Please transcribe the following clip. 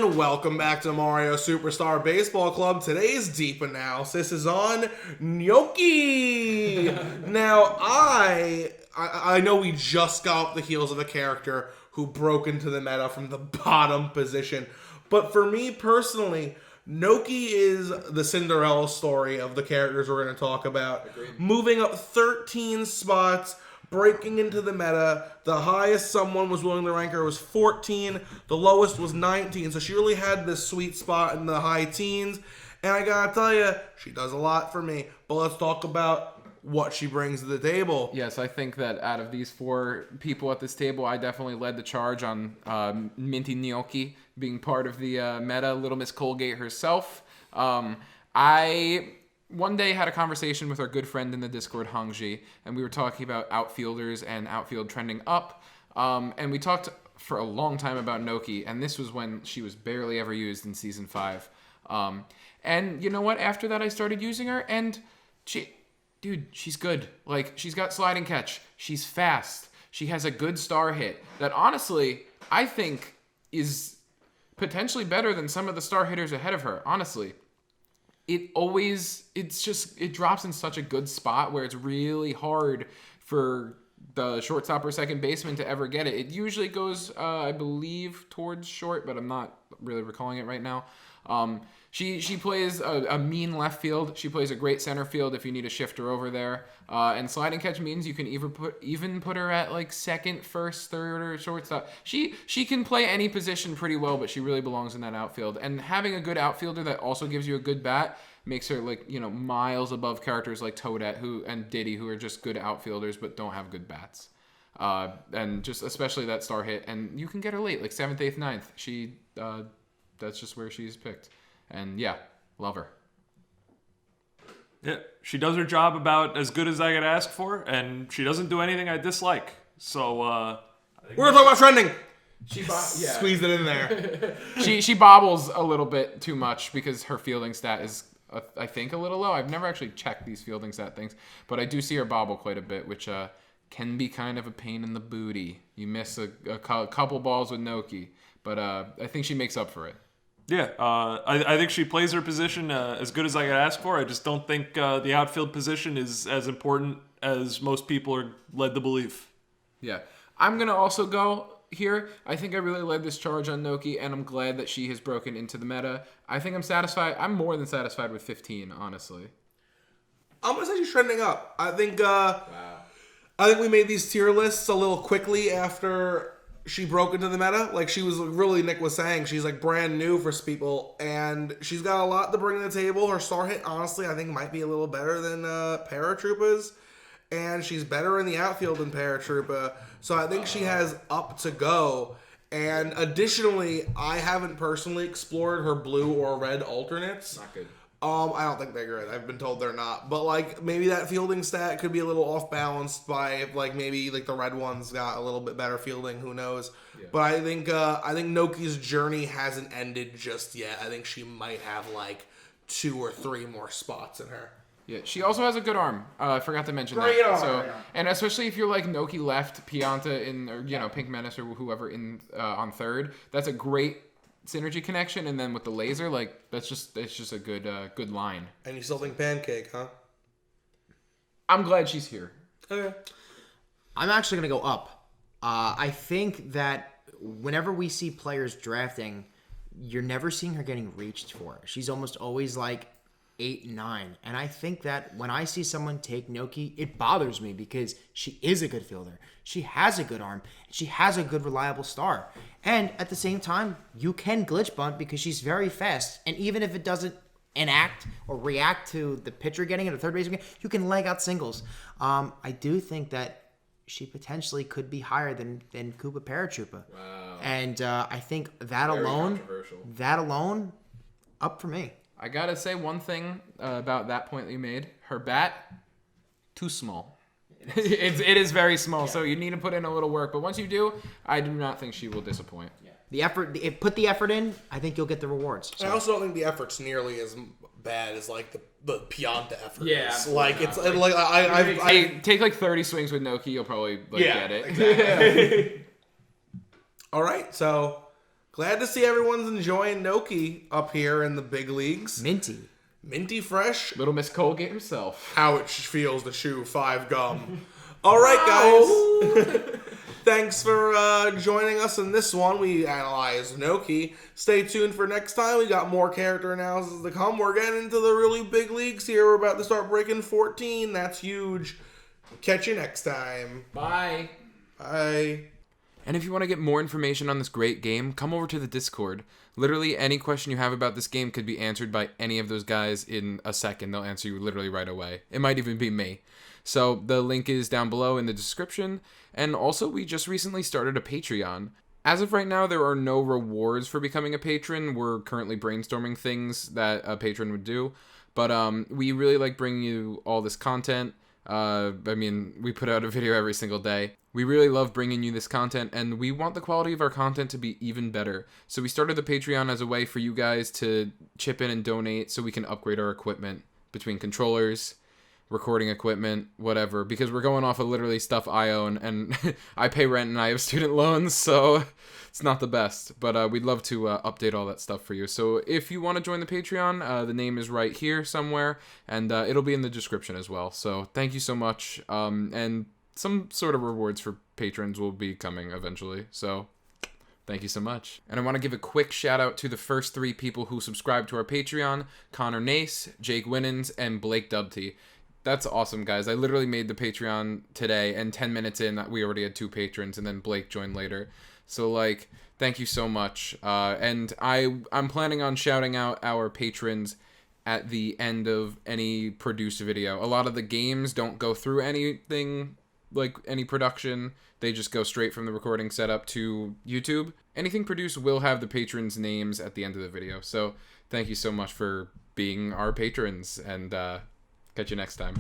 gentlemen, welcome back to Mario Superstar Baseball Club. Today's deep analysis is on Noki. Now, I know we just got off the heels of a character who broke into the meta from the bottom position, but for me personally, Noki is the Cinderella story of the characters we're going to talk about. Agreed. Moving up 13 spots, breaking into the meta. The highest someone was willing to rank her was 14. The lowest was 19. So she really had this sweet spot in the high teens. And I gotta tell you, she does a lot for me. But let's talk about what she brings to the table. Yes, I think that out of these four people at this table, I definitely led the charge on Minty Noki being part of the meta. Little Miss Colgate herself. I one day had a conversation with our good friend in the Discord, Hangji, and we were talking about outfielders and outfield trending up. And we talked for a long time about Noki, and this was when she was barely ever used in Season 5. And you know what? After that, I started using her, and she's good. Like, she's got sliding catch. She's fast. She has a good star hit that, honestly, I think is potentially better than some of the star hitters ahead of her, honestly. It drops in such a good spot where it's really hard for the shortstop or second baseman to ever get it. It usually goes, I believe, towards short, but I'm not really recalling it right now. She plays a mean left field. She plays a great center field if you need a shifter over there. And sliding catch means you can even put her at like second, first, third, or shortstop. She can play any position pretty well, but she really belongs in that outfield. And having a good outfielder that also gives you a good bat makes her miles above characters like Toadette and Diddy, who are just good outfielders but don't have good bats. And just especially that star hit. And you can get her late, like 7th, 8th, 9th. That's just where she's picked. And yeah, love her. Yeah, she does her job about as good as I could ask for, and she doesn't do anything I dislike. So, We're going to talk about trending. Yeah. Squeezed it in there. She bobbles a little bit too much because her fielding stat is, I think, a little low. I've never actually checked these fielding stat things, but I do see her bobble quite a bit, which can be kind of a pain in the booty. You miss a couple balls with Noki, but I think she makes up for it. Yeah, I think she plays her position as good as I could ask for. I just don't think the outfield position is as important as most people are led to believe. Yeah. I'm going to also go here. I think I really led this charge on Noki, and I'm glad that she has broken into the meta. I think I'm satisfied. I'm more than satisfied with 15, honestly. I'm going to say she's trending up. I think we made these tier lists a little quickly after she broke into the meta. Like, she was really, Nick was saying, she's like brand new for people, and she's got a lot to bring to the table. Her star hit, honestly, I think might be a little better than Paratroopa's, and she's better in the outfield than Paratroopa, so I think she has up to go. And additionally, I haven't personally explored her blue or red alternates. Not good. I don't think they're good. I've been told they're not. But, like, maybe that fielding stat could be a little off-balanced by, like, maybe, like, the red one's got a little bit better fielding. Who knows? Yeah. But I think Noki's journey hasn't ended just yet. I think she might have, like, 2 or 3 more spots in her. Yeah, she also has a good arm. I forgot to mention Great that. Arm. So, and especially if you're like Noki left, Pianta in, or Pink Menace or whoever in on third, that's a great synergy connection. And then with the laser, like it's just a good line. And you still think Pancake, huh? I'm glad she's here. Okay. I'm actually gonna go up. I think that whenever we see players drafting, you're never seeing her getting reached for. She's almost always like 8, 9. And I think that when I see someone take Noki, it bothers me because she is a good fielder. She has a good arm. She has a good, reliable star. And at the same time, you can glitch bunt because she's very fast. And even if it doesn't enact or react to the pitcher getting it or third baseman, you can leg out singles. I do think that she potentially could be higher than Koopa Paratroopa. Wow. And I think that Very alone, up for me. I gotta say one thing about that point that you made. Her bat, too small. It is very small, yeah. So you need to put in a little work. But once you do, I do not think she will disappoint. Yeah. The effort, put the effort in, I think you'll get the rewards. So. I also don't think the effort's nearly as bad as like the Pianta effort. Yeah, is. Like it's like I take like 30 swings with Noki, you'll probably get it. Exactly. All right, so Glad to see everyone's enjoying Noki up here in the big leagues. Minty fresh. Little Miss Colgate herself. How it feels to chew 5 gum. All right, guys. Thanks for joining us in this one. We analyzed Noki. Stay tuned for next time. We got more character analysis to come. We're getting into the really big leagues here. We're about to start breaking 14. That's huge. Catch you next time. Bye. Bye. And if you want to get more information on this great game, come over to the Discord. Literally any question you have about this game could be answered by any of those guys in a second. They'll answer you literally right away. It might even be me. So the link is down below in the description. And also, we just recently started a Patreon. As of right now, there are no rewards for becoming a patron. We're currently brainstorming things that a patron would do. But we really like bringing you all this content. We put out a video every single day. We really love bringing you this content, and we want the quality of our content to be even better. So we started the Patreon as a way for you guys to chip in and donate so we can upgrade our equipment between controllers, recording equipment, whatever, because we're going off of literally stuff I own, and I pay rent and I have student loans, so it's not the best. But we'd love to update all that stuff for you. So if you want to join the Patreon, the name is right here somewhere, and it'll be in the description as well. So thank you so much, and some sort of rewards for patrons will be coming eventually. So thank you so much. And I want to give a quick shout out to the first 3 people who subscribed to our Patreon: Connor Nace, Jake Winans, and Blake Dubty. That's awesome, guys. I literally made the Patreon today, and 10 minutes in, we already had 2 patrons, and then Blake joined later. So, thank you so much. And I'm planning on shouting out our patrons at the end of any produced video. A lot of the games don't go through anything, any production. They just go straight from the recording setup to YouTube. Anything produced will have the patrons' names at the end of the video. So, thank you so much for being our patrons, and catch you next time.